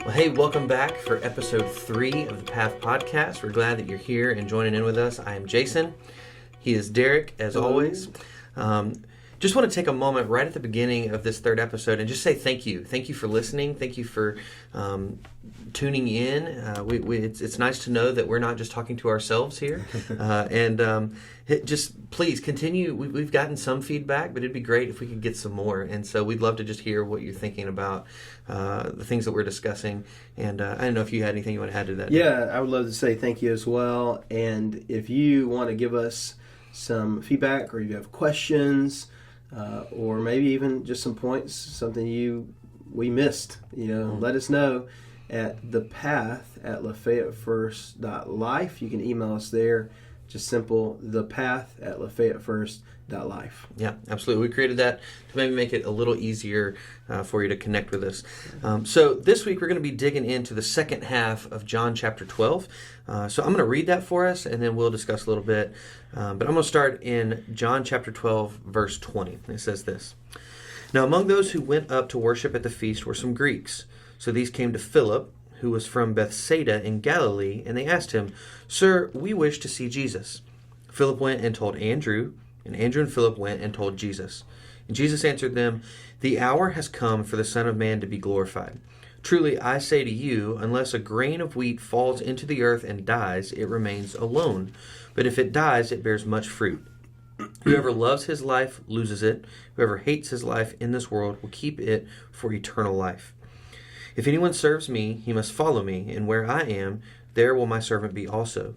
Well, hey, welcome back for episode 3 of the Path Podcast. We're glad that you're here and joining in with us. I am Jason. He is Derrick, as always. Just want to take a moment right at the beginning of this third episode and just say thank you. Thank you for listening. Thank you for tuning in. It's nice to know that we're not just talking to ourselves here. Just please continue. We've gotten some feedback, but it'd be great if we could get some more. And so we'd love to just hear what you're thinking about the things that we're discussing. And I don't know if you had anything you want to add to that. Yeah, I would love to say thank you as well. And if you want to give us some feedback or you have questions, or maybe even just some points, something we missed, let us know at thepath@lafayettefirst.life. You can email us there, just simple thepath@lafayettefirst.life. Yeah, absolutely. We created that to maybe make it a little easier for you to connect with us. So this week we're going to be digging into the second half of John chapter 12. So I'm going to read that for us, and then we'll discuss a little bit. But I'm going to start in John chapter 12, verse 20. It says this: Now among those who went up to worship at the feast were some Greeks. So these came to Philip, who was from Bethsaida in Galilee, and they asked him, Sir, we wish to see Jesus. Philip went and told Andrew, and Andrew and Philip went and told Jesus. And Jesus answered them, The hour has come for the Son of Man to be glorified. Truly, I say to you, unless a grain of wheat falls into the earth and dies, it remains alone. But if it dies, it bears much fruit. Whoever loves his life loses it. Whoever hates his life in this world will keep it for eternal life. If anyone serves me, he must follow me, and where I am, there will my servant be also.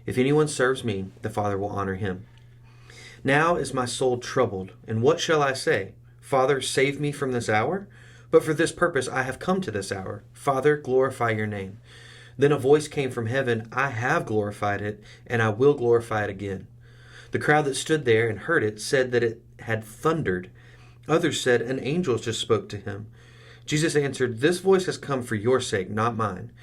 If anyone serves me, the Father will honor him. Now is my soul troubled, and what shall I say? Father, save me from this hour? But for this purpose I have come to this hour. Father, glorify your name. Then a voice came from heaven, I have glorified it, and I will glorify it again. The crowd that stood there and heard it said that it had thundered. Others said, An angel just spoke to him. Jesus answered, This voice has come for your sake, not mine.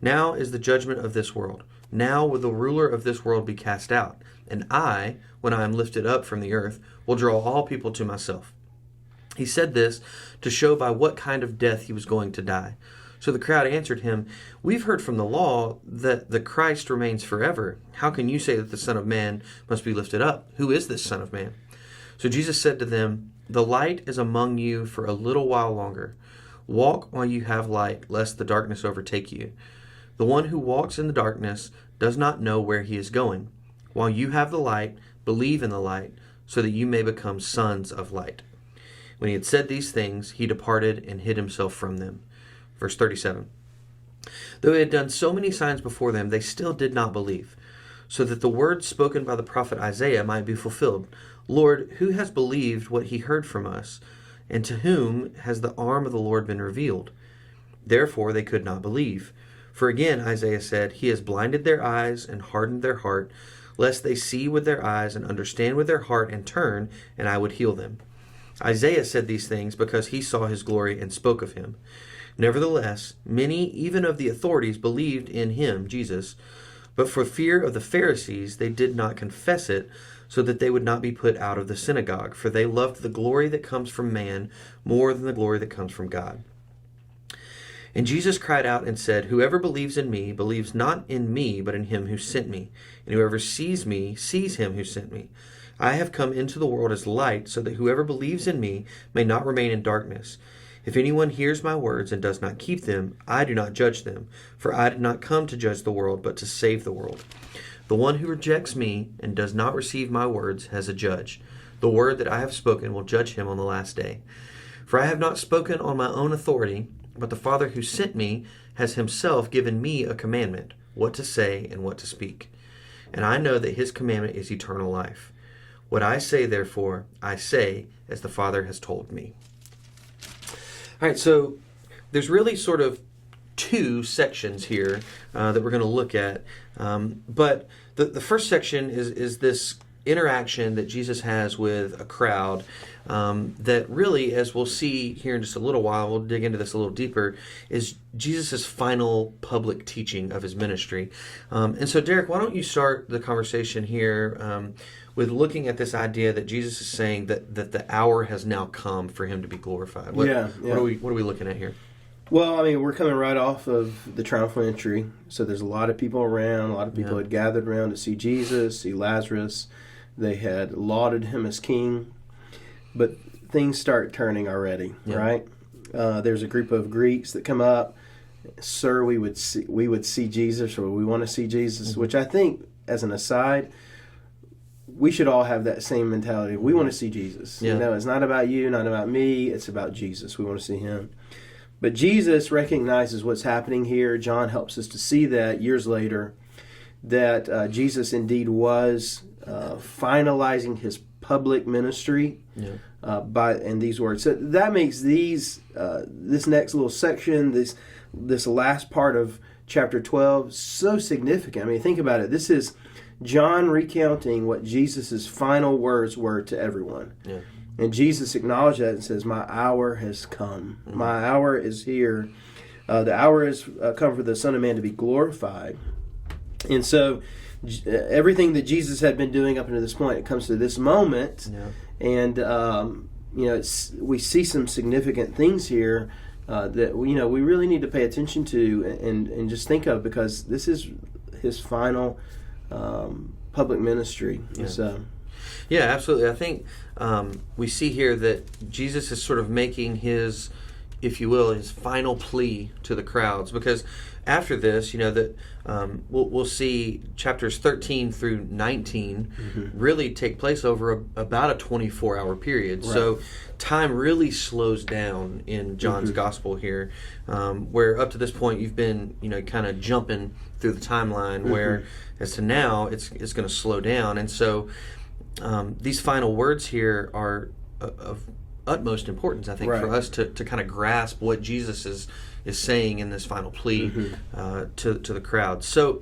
Now is the judgment of this world. Now will the ruler of this world be cast out. And I, when I am lifted up from the earth, will draw all people to myself. He said this to show by what kind of death he was going to die. So the crowd answered him, We've heard from the law that the Christ remains forever. How can you say that the Son of Man must be lifted up? Who is this Son of Man? So Jesus said to them, The light is among you for a little while longer. Walk while you have light, lest the darkness overtake you. The one who walks in the darkness does not know where he is going. While you have the light, believe in the light, so that you may become sons of light. When he had said these things, he departed and hid himself from them. Verse 37. Though he had done so many signs before them, they still did not believe, so that the words spoken by the prophet Isaiah might be fulfilled. Lord, who has believed what he heard from us? And to whom has the arm of the Lord been revealed? Therefore they could not believe. For again Isaiah said, He has blinded their eyes and hardened their heart, lest they see with their eyes and understand with their heart and turn, and I would heal them. Isaiah said these things because he saw his glory and spoke of him. Nevertheless, many, even of the authorities, believed in him, Jesus. But for fear of the Pharisees, they did not confess it, so that they would not be put out of the synagogue, for they loved the glory that comes from man more than the glory that comes from God. And Jesus cried out and said, Whoever believes in me believes not in me, but in him who sent me. And whoever sees me sees him who sent me. I have come into the world as light, so that whoever believes in me may not remain in darkness. If anyone hears my words and does not keep them, I do not judge them, for I did not come to judge the world, but to save the world. The one who rejects me and does not receive my words has a judge. The word that I have spoken will judge him on the last day. For I have not spoken on my own authority, but the Father who sent me has himself given me a commandment, what to say and what to speak. And I know that his commandment is eternal life. What I say, therefore, I say as the Father has told me. All right, so there's really sort of two sections here that we're going to look at. But the first section is this interaction that Jesus has with a crowd that really, as we'll see here in just a little while, we'll dig into this a little deeper, is Jesus' final public teaching of his ministry. And so, Derrick, why don't you start the conversation here with looking at this idea that Jesus is saying that the hour has now come for him to be glorified. What are we looking at here? Well, I mean, we're coming right off of the triumphal entry, so there's a lot of people around. A lot of people had gathered around to see Jesus, see Lazarus. They had lauded him as king, but things start turning already, right? There's a group of Greeks that come up. Sir, we would see Jesus, or we want to see Jesus, which I think, as an aside, we should all have that same mentality. We want to see Jesus. You know, it's not about you, not about me. It's about Jesus. We want to see him. But Jesus recognizes what's happening here. John helps us to see that years later, that Jesus indeed was finalizing his public ministry in these words. So that makes this next little section, this last part of chapter 12, so significant. I mean, think about it. This is John recounting what Jesus' final words were to everyone. Yeah. And Jesus acknowledged that and says, my hour has come. Mm-hmm. My hour is here. The hour has come for the Son of Man to be glorified. And so everything that Jesus had been doing up until this point, it comes to this moment. Yeah. And, we see some significant things here that, we really need to pay attention to and just think of, because this is his final public ministry. Yeah. So, yeah, absolutely. I think we see here that Jesus is sort of making his, if you will, his final plea to the crowds, because after this, that we'll see chapters 13 through 19 really take place over about a 24-hour period. Right. So time really slows down in John's gospel here, where up to this point you've been, kind of jumping through the timeline, where as to now it's going to slow down. And so these final words here are of utmost importance, I think, for us to kind of grasp what Jesus is saying in this final plea to the crowd. So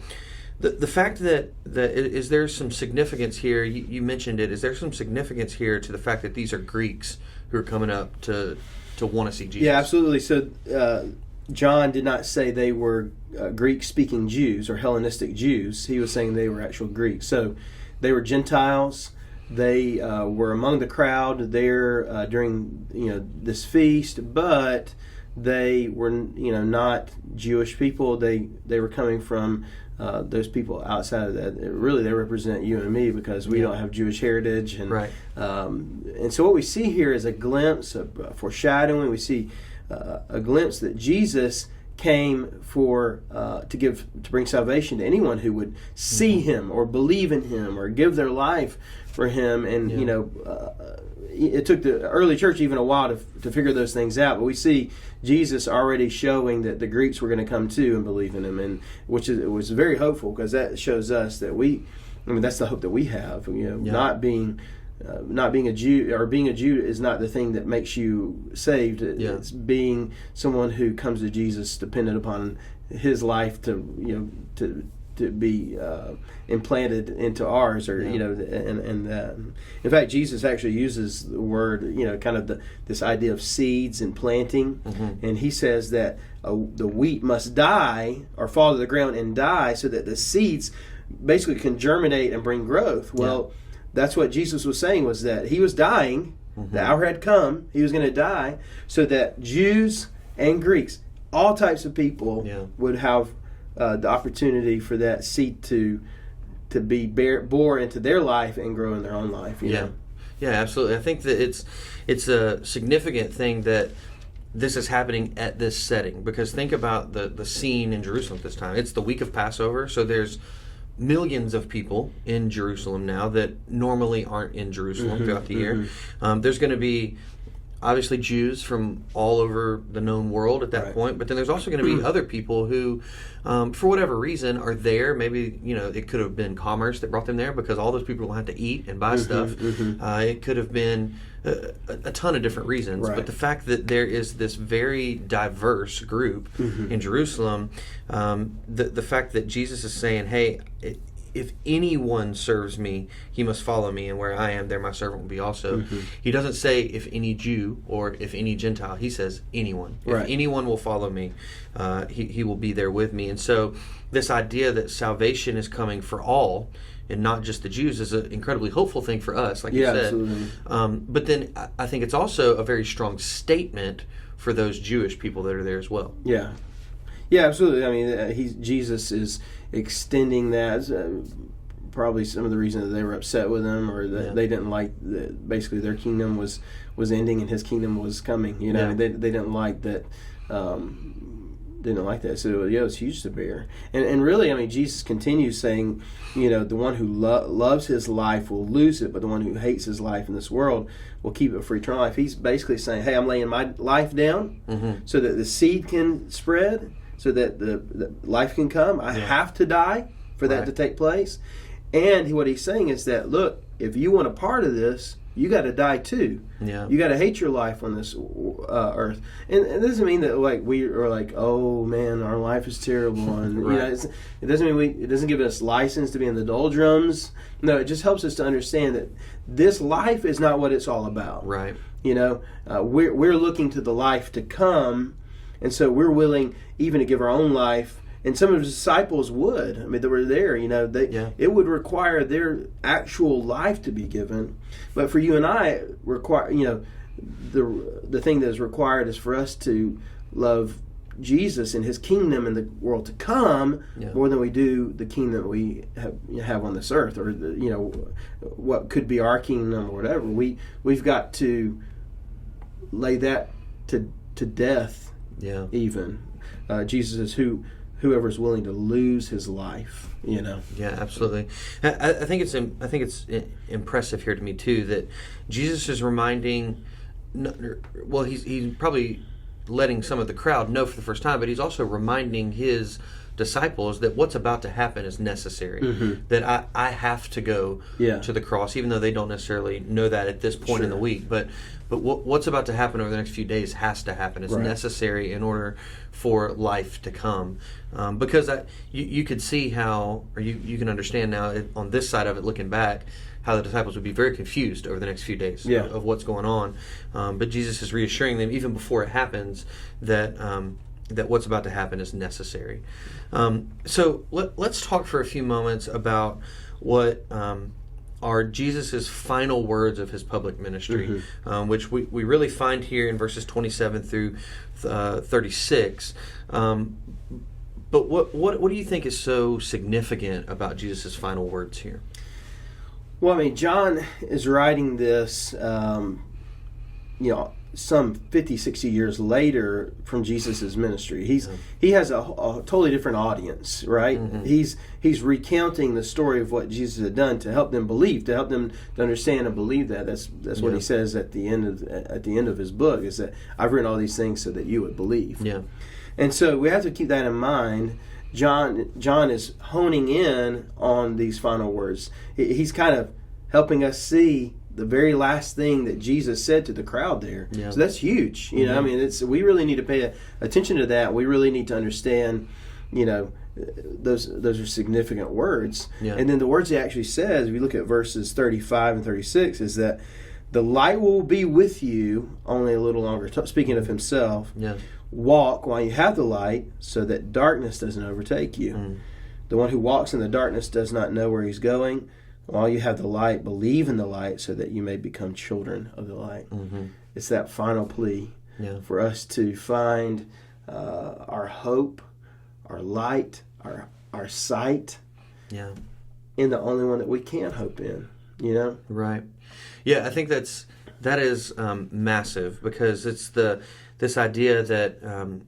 the fact that is there some significance here, you mentioned it, is there some significance here to the fact that these are Greeks who are coming up to want to see Jesus? Yeah, absolutely. So John did not say they were Greek-speaking Jews or Hellenistic Jews. He was saying they were actual Greeks. So they were Gentiles. They were among the crowd there during this feast, but they were not Jewish people. They were coming from those people outside of that. Really, they represent you and me, because we don't have Jewish heritage. And and so what we see here is a glimpse of foreshadowing. We see a glimpse that Jesus came to bring salvation to anyone who would see him or believe in him or give their life for him. And it took the early church even a while to figure those things out, but we see Jesus already showing that the Greeks were going to come to and believe in him, and it was very hopeful, because that shows us that that's the hope that we have. Not being a Jew, or being a Jew, is not the thing that makes you saved. It's being someone who comes to Jesus dependent upon his life to be implanted into ours, or and in fact, Jesus actually uses the word, kind of this idea of seeds and planting, and he says that the wheat must die or fall to the ground and die, so that the seeds basically can germinate and bring growth. Well, that's what Jesus was saying, was that he was dying. The hour had come. He was going to die, so that Jews and Greeks, all types of people, would have the opportunity for that seed to be bore into their life and grow in their own life. You know? Yeah, absolutely. I think that it's a significant thing that this is happening at this setting, because think about the scene in Jerusalem at this time. It's the week of Passover, so there's millions of people in Jerusalem now that normally aren't in Jerusalem throughout the year. There's going to be obviously Jews from all over the known world at that point, but then there's also going to be other people who, for whatever reason, are there. Maybe it could have been commerce that brought them there, because all those people will have to eat and buy stuff. It could have been a ton of different reasons, but the fact that there is this very diverse group in Jerusalem, the fact that Jesus is saying, hey, if anyone serves me, he must follow me, and where I am, there my servant will be also. He doesn't say if any Jew or if any Gentile. He says anyone. If anyone will follow me, he will be there with me. And so this idea that salvation is coming for all not just the Jews is an incredibly hopeful thing for us, like you said. Absolutely. But then I think it's also a very strong statement for those Jewish people that are there as well. Yeah, absolutely. I mean, Jesus is extending that. Probably some of the reason that they were upset with him, or that they didn't like basically their kingdom was ending and his kingdom was coming. They didn't like that. Didn't like that. So it was huge to bear. And really, I mean, Jesus continues saying, the one who loves his life will lose it, but the one who hates his life in this world will keep it for eternal life. He's basically saying, hey, I'm laying my life down so that the seed can spread, so that the life can come. I have to die for that to take place. And what he's saying is that, look, if you want a part of this, you got to die too. Yeah. You got to hate your life on this earth. And it doesn't mean that we are like, oh man, our life is terrible. And it doesn't mean it doesn't give us license to be in the doldrums. No, it just helps us to understand that this life is not what it's all about. Right. We're looking to the life to come, and so we're willing even to give our own life. And some of his disciples would. I mean, they were there. It would require their actual life to be given. But for you and I, require the thing that is required is for us to love Jesus and his kingdom and the world to come more than we do the kingdom that we have on this earth, or what could be our kingdom or whatever. We've got to lay that to death. Yeah. Even Jesus is whoever's willing to lose his life, Yeah, absolutely. I think it's impressive here to me too that Jesus is reminding. Well, he's probably letting some of the crowd know for the first time, but he's also reminding his disciples that what's about to happen is necessary. Mm-hmm. That I have to go to the cross, even though they don't necessarily know that at this point in the week. But what's about to happen over the next few days has to happen. It's necessary in order for life to come. Because you could see how, or you can understand now on this side of it, looking back, how the disciples would be very confused over the next few days of what's going on. But Jesus is reassuring them, even before it happens, that what's about to happen is necessary. So let's talk for a few moments about what are Jesus' final words of his public ministry, which we really find here in verses 27 through 36. But what do you think is so significant about Jesus' final words here? Well, I mean, John is writing this, some 50, 60 years later from Jesus' ministry. He has a totally different audience, right? Mm-hmm. He's recounting the story of what Jesus had done to help them believe, to help them to understand and believe that. That's what he says at the end of his book, is that I've written all these things so that you would believe. Yeah. And so we have to keep that in mind. John is honing in on these final words. He's kind of helping us see the very last thing that Jesus said to the crowd there. Yeah. So that's huge. I mean, we really need to pay attention to that. We really need to understand, those are significant words. Yeah. And then the words he actually says, if you look at verses 35 and 36, is that the light will be with you only a little longer. Speaking of himself, walk while you have the light so that darkness doesn't overtake you. Mm. The one who walks in the darkness does not know where he's going. While you have the light, believe in the light so that you may become children of the light. Mm-hmm. It's that final plea for us to find our hope, our light, our sight in the only one that we can hope in, Right. Yeah, I think that is massive, because it's this idea that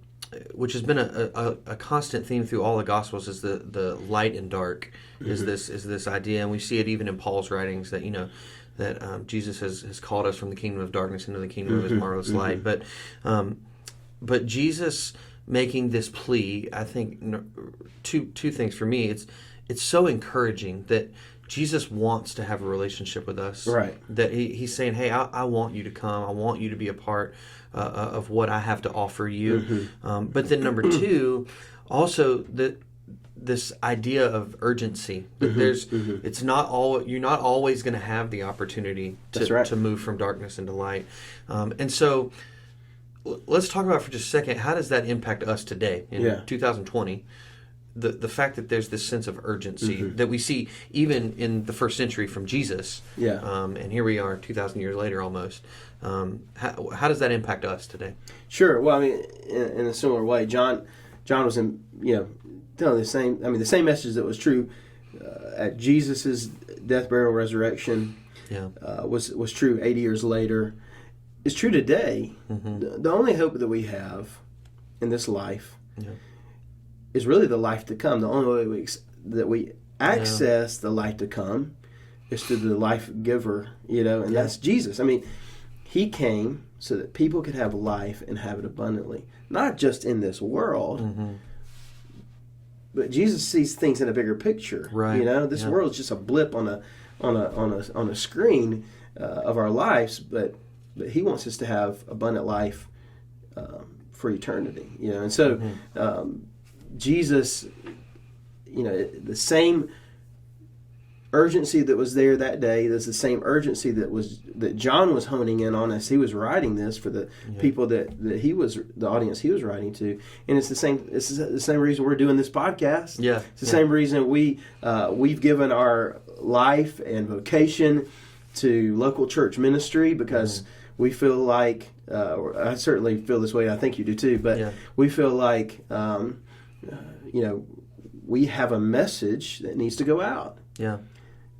which has been a constant theme through all the Gospels, is the light and dark. Is this idea, and we see it even in Paul's writings, that that Jesus has called us from the kingdom of darkness into the kingdom of his marvelous light. But Jesus making this plea, I think two things for me. It's so encouraging that Jesus wants to have a relationship with us. Right. That he's saying, hey, I want you to come. I want you to be a part of what I have to offer you. Mm-hmm. But then number two, also this idea of urgency. That it's not you're not always going to have the opportunity to move from darkness into light. And so let's talk about for just a second, how does that impact us today in 2020? the fact that there's this sense of urgency that we see even in the first century from Jesus. Yeah. And here we are 2,000 years later almost. How does that impact us today? Sure. Well, I mean, in a similar way, John was telling the same message that was true at Jesus' death, burial, resurrection. Yeah. Was true 80 years later. It's true today. The only hope that we have in this life is really the life to come. The only way that we access the life to come is through the life giver, and that's Jesus. I mean, he came so that people could have life and have it abundantly, not just in this world. But Jesus sees things in a bigger picture. Right. This world is just a blip on a screen of our lives, but he wants us to have abundant life for eternity. And so Jesus, the same urgency that was there that day, there's the same urgency that John was honing in on as he was writing this for the people that he was, the audience he was writing to. And it's the same reason we're doing this podcast. It's the same reason we've given our life and vocation to local church ministry, because we feel like, I certainly feel this way, I think you do too, but we feel like we have a message that needs to go out.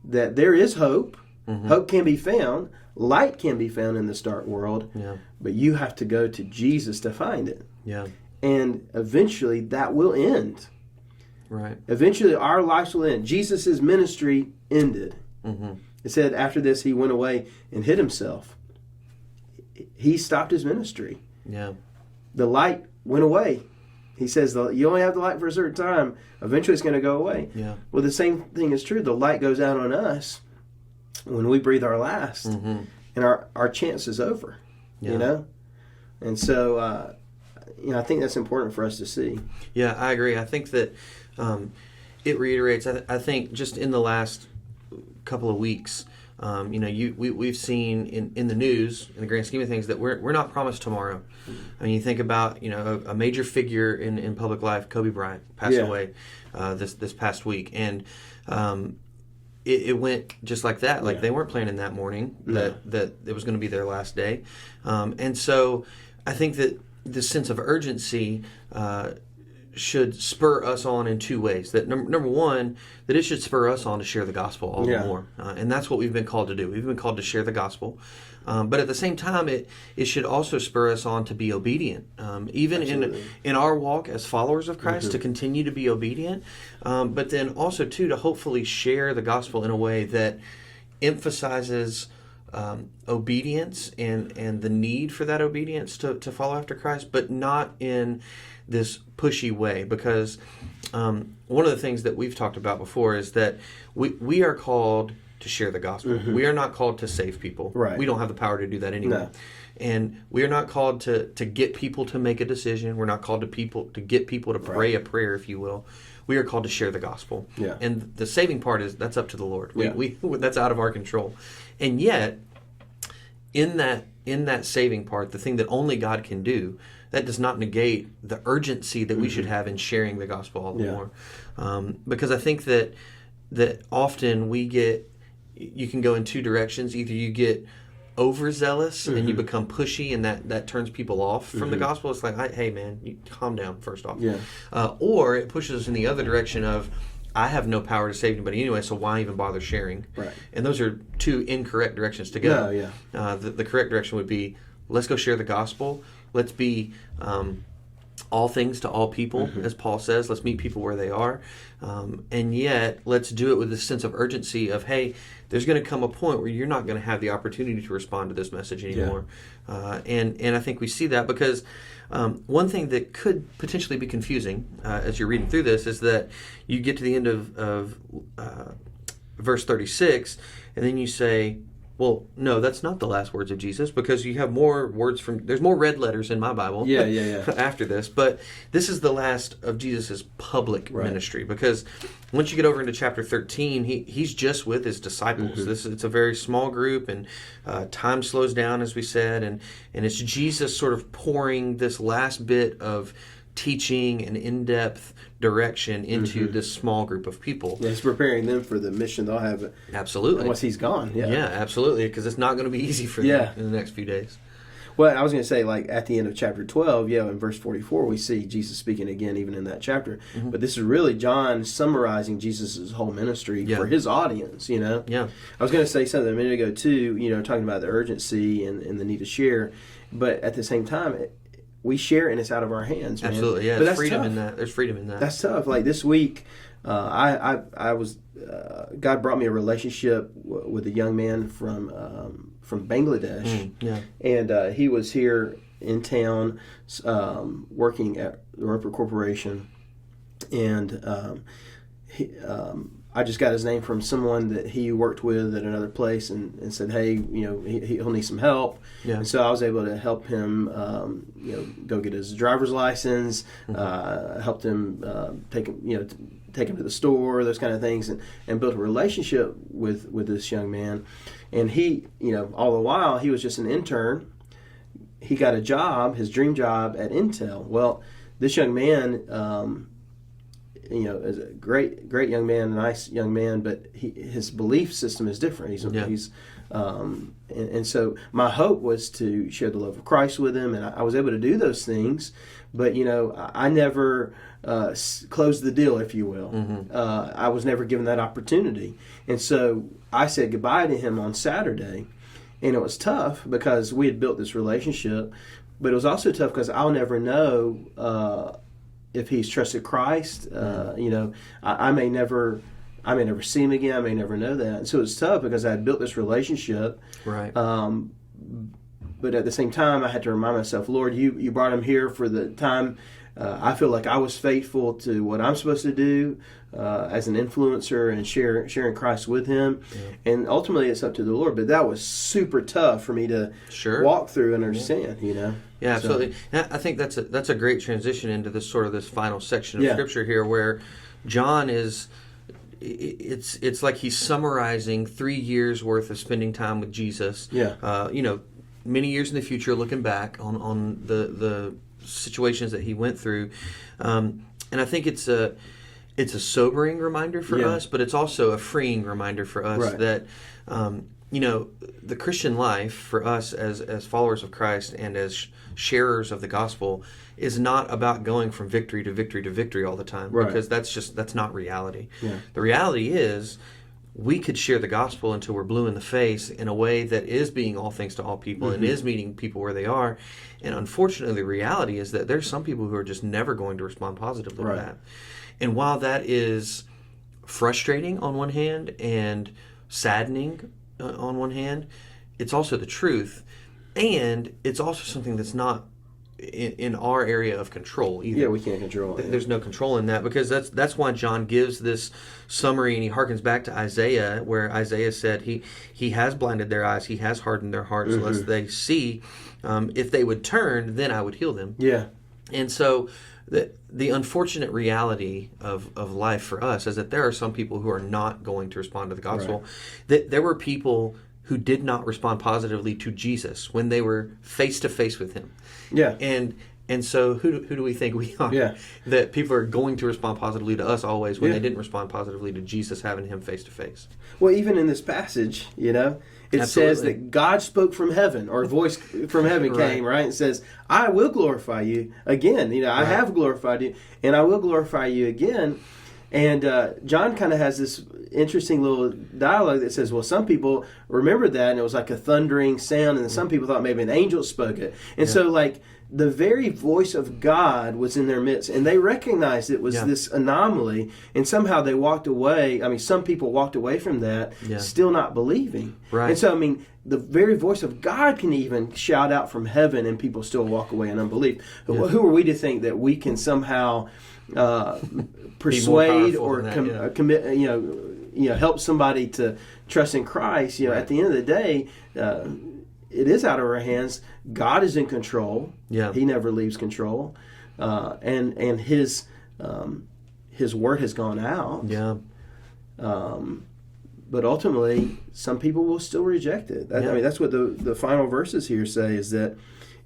That there is hope. Hope can be found. Light can be found in this dark world. But you have to go to Jesus to find it. And eventually that will end. Right. Eventually our lives will end. Jesus' ministry ended. It said after this he went away and hid himself. He stopped his ministry. The light went away. He says you only have the light for a certain time. Eventually it's going to go away. Well, the same thing is true. The light goes out on us when we breathe our last. And our chance is over. And so I think that's important for us to see. Yeah, I agree. I think that it reiterates, I think just in the last couple of weeks, we've seen in the news, in the grand scheme of things, that we're not promised tomorrow. I mean, you think about a major figure in public life, Kobe Bryant, passed away this past week, and it went just like that. Like they weren't planning that morning that it was going to be their last day, and so I think that this sense of urgency should spur us on in two ways. That number one, that it should spur us on to share the gospel all the more. And that's what we've been called to do. We've been called to share the gospel. But at the same time, it should also spur us on to be obedient. Even in our walk as followers of Christ, to continue to be obedient. But then also, too, to hopefully share the gospel in a way that emphasizes obedience and the need for that obedience to follow after Christ, but not in this pushy way, because one of the things that we've talked about before is that we are called to share the gospel. We are not called to save people. Right. We don't have the power to do that anyway. No. And we are not called to get people to make a decision. We're not called to get people to pray a prayer, if you will. We are called to share the gospel. And the saving part that's up to the Lord. We that's out of our control. And yet, in that saving part, the thing that only God can do, that does not negate the urgency that we should have in sharing the gospel all the more. Because I think that often you can go in two directions. Either you get overzealous and you become pushy, and that turns people off from the gospel. It's like, hey man, you calm down first off. Or it pushes us in the other direction of, I have no power to save anybody anyway, so why even bother sharing? And those are two incorrect directions to go. The correct direction would be, let's go share the gospel. Let's be all things to all people, as Paul says. Let's meet people where they are. And yet, let's do it with this sense of urgency of, hey, there's going to come a point where you're not going to have the opportunity to respond to this message anymore. And I think we see that because one thing that could potentially be confusing as you're reading through this is that you get to the end of verse 36, and then you say, well, no, that's not the last words of Jesus, because you have more words there's more red letters in my Bible after this, but this is the last of Jesus' public ministry, because once you get over into chapter 13, he's just with his disciples. It's a very small group, and time slows down, as we said, and it's Jesus sort of pouring this last bit of teaching and in-depth direction into this small group of people. Yeah, he's preparing them for the mission they'll have. Absolutely. Once he's gone. Yeah, absolutely, because it's not going to be easy for them in the next few days. Well, I was going to say, like, at the end of chapter 12, in verse 44, we see Jesus speaking again, even in that chapter. Mm-hmm. But this is really John summarizing Jesus' whole ministry for his audience, Yeah. I was going to say something a minute ago, too, talking about the urgency and the need to share. But at the same time, we share and it's out of our hands, man. Absolutely, yeah. There's freedom in that. There's freedom in that. That's tough. Like, this week, I was God brought me a relationship with a young man from Bangladesh, and he was here in town working at the Roper Corporation, and I just got his name from someone that he worked with at another place, and said, hey, he'll need some help, and so I was able to help him, go get his driver's license, helped him take him to the store, those kind of things, and built a relationship with this young man. And he, all the while, he was just an intern. He got a job, his dream job at Intel. Well, this young man, is a great young man, a nice young man, but his belief system is different. And so my hope was to share the love of Christ with him, and I was able to do those things. But I never closed the deal, if you will. Mm-hmm. I was never given that opportunity, and so I said goodbye to him on Saturday, and it was tough because we had built this relationship. But it was also tough because I'll never know if he's trusted Christ. I may never see him again. I may never know that. And so it's tough because I had built this relationship. Right. But at the same time, I had to remind myself, Lord, you brought him here for the time. I feel like I was faithful to what I'm supposed to do as an influencer and sharing Christ with him. Yeah. And ultimately, it's up to the Lord. But that was super tough for me to walk through and understand, Yeah, absolutely. So, I think that's a great transition into this final section of Scripture here, where John is. It's like he's summarizing 3 years worth of spending time with Jesus. Yeah. Many years in the future, looking back on the situations that he went through, and I think it's a sobering reminder for us, but it's also a freeing reminder for us that the Christian life for us as followers of Christ and as sharers of the gospel is not about going from victory to victory to victory all the time, because that's not reality. Yeah. The reality is we could share the gospel until we're blue in the face in a way that is being all things to all people and is meeting people where they are. And unfortunately, the reality is that there's some people who are just never going to respond positively to that. And while that is frustrating on one hand and saddening on one hand, it's also the truth. And it's also something that's not in our area of control either. Yeah, we can't control it. There's no control in that, because that's why John gives this summary, and he harkens back to Isaiah, where Isaiah said he has blinded their eyes, he has hardened their hearts, lest they see. If they would turn, then I would heal them. Yeah. And so the unfortunate reality of life for us is that there are some people who are not going to respond to the gospel. Right. That there were people who did not respond positively to Jesus when they were face to face with him. Yeah. And so who do we think we are? Yeah. That people are going to respond positively to us always when they didn't respond positively to Jesus having him face to face. Well, even in this passage, it says that God spoke from heaven, or a voice from heaven came, right? It says, I will glorify you again. I have glorified you, and I will glorify you again. And John kind of has this interesting little dialogue that says, well, some people remembered that, and it was like a thundering sound, and some people thought maybe an angel spoke it. And so, the very voice of God was in their midst, and they recognized it was this anomaly, and somehow they walked away. I mean, some people walked away from that, still not believing. Right. And so, the very voice of God can even shout out from heaven, and people still walk away in unbelief. Yeah. Who are we to think that we can somehow persuade or commit? Help somebody to trust in Christ. At the end of the day, it is out of our hands. God is in control. Yeah. He never leaves control, and His word has gone out. Yeah. But ultimately, some people will still reject it. That's what the final verses here say, is that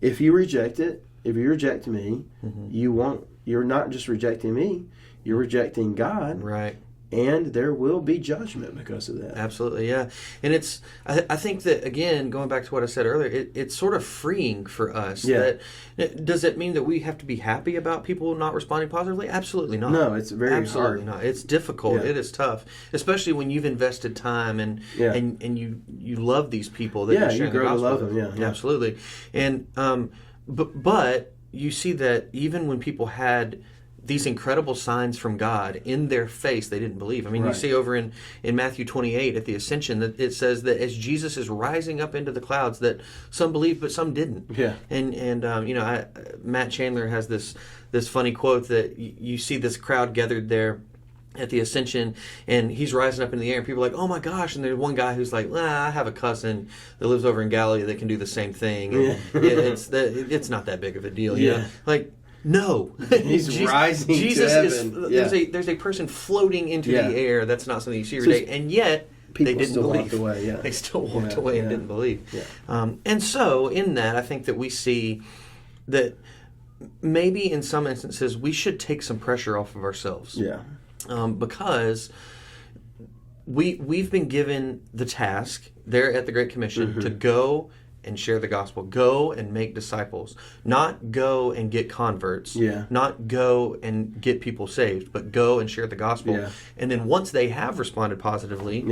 if you reject it, if you reject me, you're not just rejecting me, you're rejecting God. Right. And there will be judgment because of that. Absolutely, yeah. And it's, I think that, again, going back to what I said earlier, it's sort of freeing for us. Yeah. Does it mean that we have to be happy about people not responding positively? Absolutely not. No, it's very Absolutely hard. not. It's difficult. Yeah. It is tough, especially when you've invested time and you love these people that you're sharing you grow the to gospel love with. them. Yeah. Absolutely. And but you see that even when people had these incredible signs from God in their face, they didn't believe. I mean, Right. you see over in Matthew 28 at the Ascension that it says that as Jesus is rising up into the clouds, that some believed but some didn't. Yeah. And Matt Chandler has this funny quote that you see this crowd gathered there at the Ascension, and he's rising up in the air, and people are like, "Oh my gosh!" And there's one guy who's like, "I have a cousin that lives over in Galilee that can do the same thing." And it's not that big of a deal, you know? Like. No, He's rising Jesus to is. heaven. There's a person floating into the air. That's not something you see every day, and yet they didn't still believe. walked away. Yeah. They still walked away and didn't believe. Yeah. And so, in that, I think that we see that maybe in some instances we should take some pressure off of ourselves. Yeah. Because we've been given the task there at the Great Commission to go and share the gospel, go and make disciples, not go and get converts, not go and get people saved, but go and share the gospel. Yeah. And then once they have responded positively,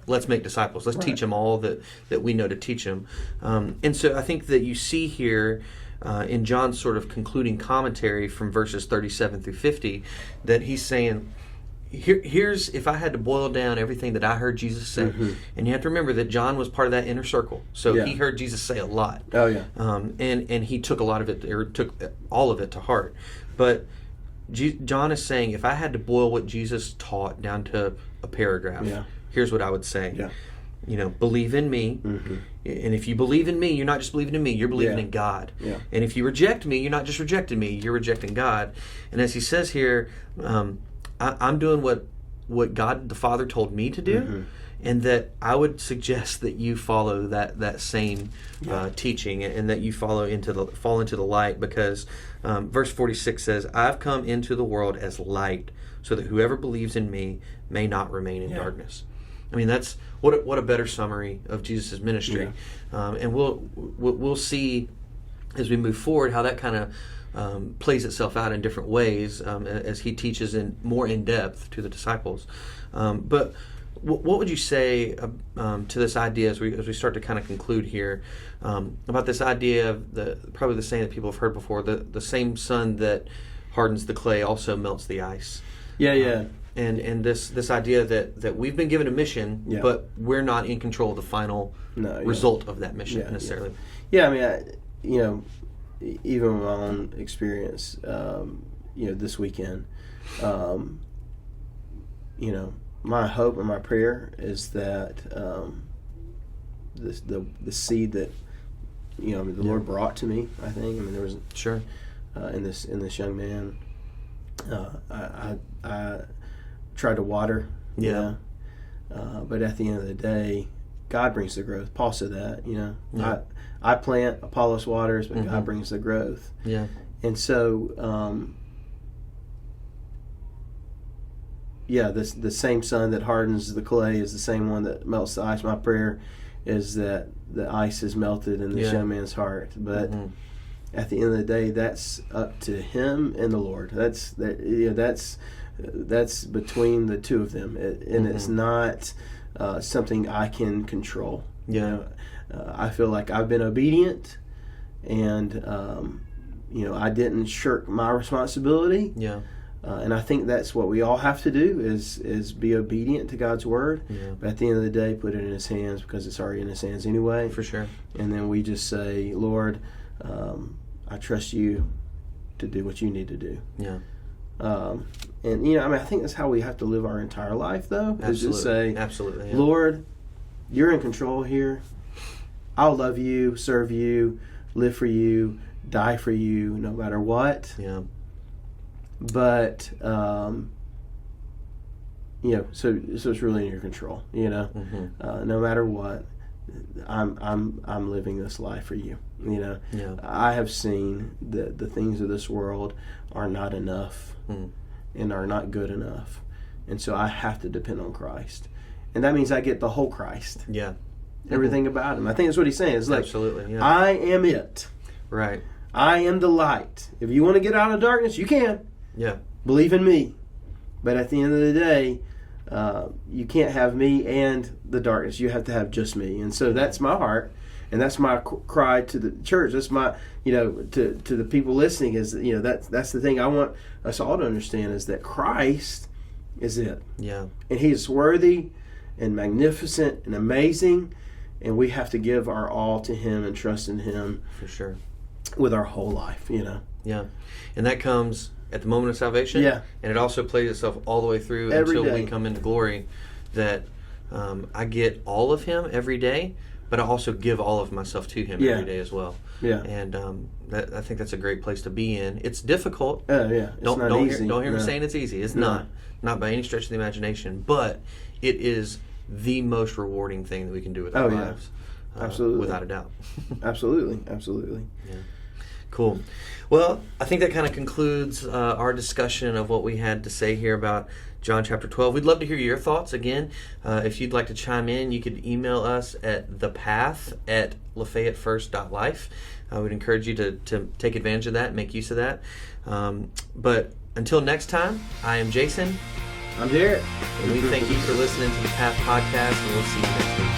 let's make disciples. Let's teach them all that we know to teach them. And so I think that you see here in John's sort of concluding commentary from verses 37 through 50 that he's saying, here's, if I had to boil down everything that I heard Jesus say, and you have to remember that John was part of that inner circle, so he heard Jesus say a lot. Oh yeah. And he took a lot of it, or took all of it to heart. But John is saying, if I had to boil what Jesus taught down to a paragraph, here's what I would say. Yeah. You know, believe in me. And if you believe in me, you're not just believing in me, you're believing in God. Yeah. And if you reject me, you're not just rejecting me, you're rejecting God. And as he says here, I'm doing what God the Father told me to do, and that I would suggest that you follow that same teaching, and that you fall into the light, because verse 46 says, "I've come into the world as light, so that whoever believes in me may not remain in darkness." I mean, that's what a better summary of Jesus' ministry, and we'll see as we move forward how that kind of plays itself out in different ways as he teaches more in depth to the disciples. But what would you say to this idea as we start to kind of conclude here about this idea of probably the saying that people have heard before, the same sun that hardens the clay also melts the ice. And this idea that we've been given a mission, but we're not in control of the final result of that mission necessarily. I mean, even with my own experience, this weekend, my hope and my prayer is that the seed that the Lord brought to me. I think there was in this young man. I tried to water, but at the end of the day, God brings the growth. Paul said that, I plant, Apollos waters, but God brings the growth. Yeah. And so, the same sun that hardens the clay is the same one that melts the ice. My prayer is that the ice is melted in this young man's heart. But at the end of the day, that's up to him and the Lord. That's between the two of them, and it's not something I can control. I feel like I've been obedient, and I didn't shirk my responsibility. And I think that's what we all have to do is be obedient to God's word. But at the end of the day, put it in His hands, because it's already in His hands anyway. For sure. And then we just say, Lord, I trust You to do what You need to do. And I think that's how we have to live our entire life, though. Is just say, absolutely, Lord, You're in control here. I'll love You, serve You, live for You, die for You, no matter what. But so it's really in Your control. No matter what, I'm living this life for you. You know, Yeah. I have seen that the things of this world are not enough and are not good enough, and so I have to depend on Christ, and that means I get the whole Christ. Yeah. Everything about him. I think that's what he's saying. It's like, Absolutely. Yeah. I am it. Right. I am the light. If you want to get out of darkness, you can. Yeah. Believe in me. But at the end of the day, you can't have me and the darkness. You have to have just me. And so that's my heart, and that's my cry to the church. That's my, to the people listening is, that's the thing I want us all to understand is that Christ is it. Yeah. And he is worthy and magnificent and amazing, and we have to give our all to him and trust in him For sure. with our whole life, Yeah. And that comes at the moment of salvation. Yeah. And it also plays itself all the way through Every until day. we come into glory, that I get all of him every day, but I also give all of myself to him Yeah. every day as well. Yeah. And I think that's a great place to be in. It's difficult. Yeah. It's Don't not don't easy. hear me No. saying it's easy. It's No. not by any stretch of the imagination. But it is the most rewarding thing that we can do with our Oh, yeah. lives. Absolutely. Without a doubt. Absolutely. Yeah. Cool. Well, I think that kind of concludes our discussion of what we had to say here about John chapter 12. We'd love to hear your thoughts. Again, if you'd like to chime in, you could email us at thepath@lafayettefirst.life. I would encourage you to take advantage of that and make use of that. But until next time, I am Jason. I'm Derrick. And we thank you for listening to the Path Podcast, and we'll see you next week.